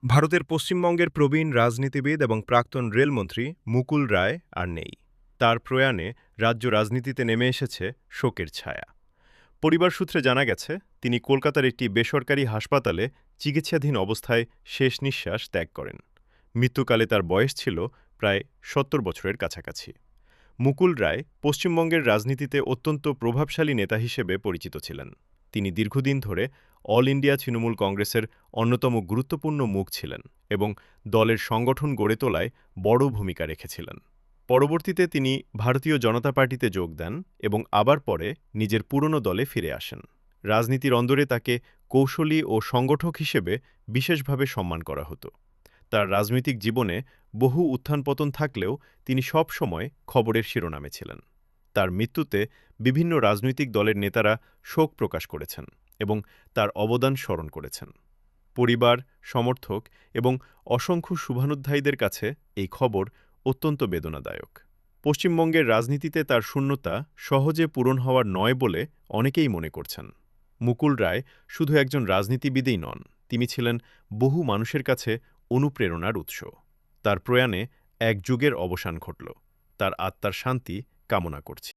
ভারতের পশ্চিমবঙ্গের প্রবীণ রাজনীতিবিদ এবং প্রাক্তন রেলমন্ত্রী মুকুল রায় আর নেই। তার প্রয়াণে রাজ্য রাজনীতিতে নেমে এসেছে শোকের ছায়া। পরিবার সূত্রে জানা গেছে, তিনি কলকাতার একটি বেসরকারি হাসপাতালে চিকিৎসাধীন অবস্থায় শেষ নিঃশ্বাস ত্যাগ করেন। মৃত্যুকালে তার বয়স ছিল প্রায় ৭০ বছরের কাছাকাছি। মুকুল রায় পশ্চিমবঙ্গের রাজনীতিতে অত্যন্ত প্রভাবশালী নেতা হিসেবে পরিচিত ছিলেন। তিনি দীর্ঘদিন ধরে অল ইন্ডিয়া তৃণমূল কংগ্রেসের অন্যতম গুরুত্বপূর্ণ মুখ ছিলেন এবং দলের সংগঠন গড়ে তোলায় বড় ভূমিকা রেখেছিলেন। পরবর্তীতে তিনি ভারতীয় জনতা পার্টিতে যোগ দেন এবং আবার পরে নিজের পুরনো দলে ফিরে আসেন। রাজনীতির অন্দরে তাকে কৌশলী ও সংগঠক হিসেবে বিশেষভাবে সম্মান করা হতো। তার রাজনৈতিক জীবনে বহু উত্থান-পতন থাকলেও তিনি সব সময় খবরের শিরোনামে ছিলেন। তার মৃত্যুতে বিভিন্ন রাজনৈতিক দলের নেতারা শোক প্রকাশ করেছেন এবং তার অবদান স্মরণ করেছেন। পরিবার, সমর্থক এবং অসংখ্য শুভানুধ্যায়ীদের কাছে এই খবর অত্যন্ত বেদনাদায়ক। পশ্চিমবঙ্গের রাজনীতিতে তার শূন্যতা সহজে পূরণ হওয়ার নয় বলে অনেকেই মনে করছেন। মুকুল রায় শুধু একজন রাজনীতিবিদই নন, তিনি ছিলেন বহু মানুষের কাছে অনুপ্রেরণার উৎস। তার প্রয়াণে এক যুগের অবসান ঘটল। তার আত্মার শান্তি কামনা করছি।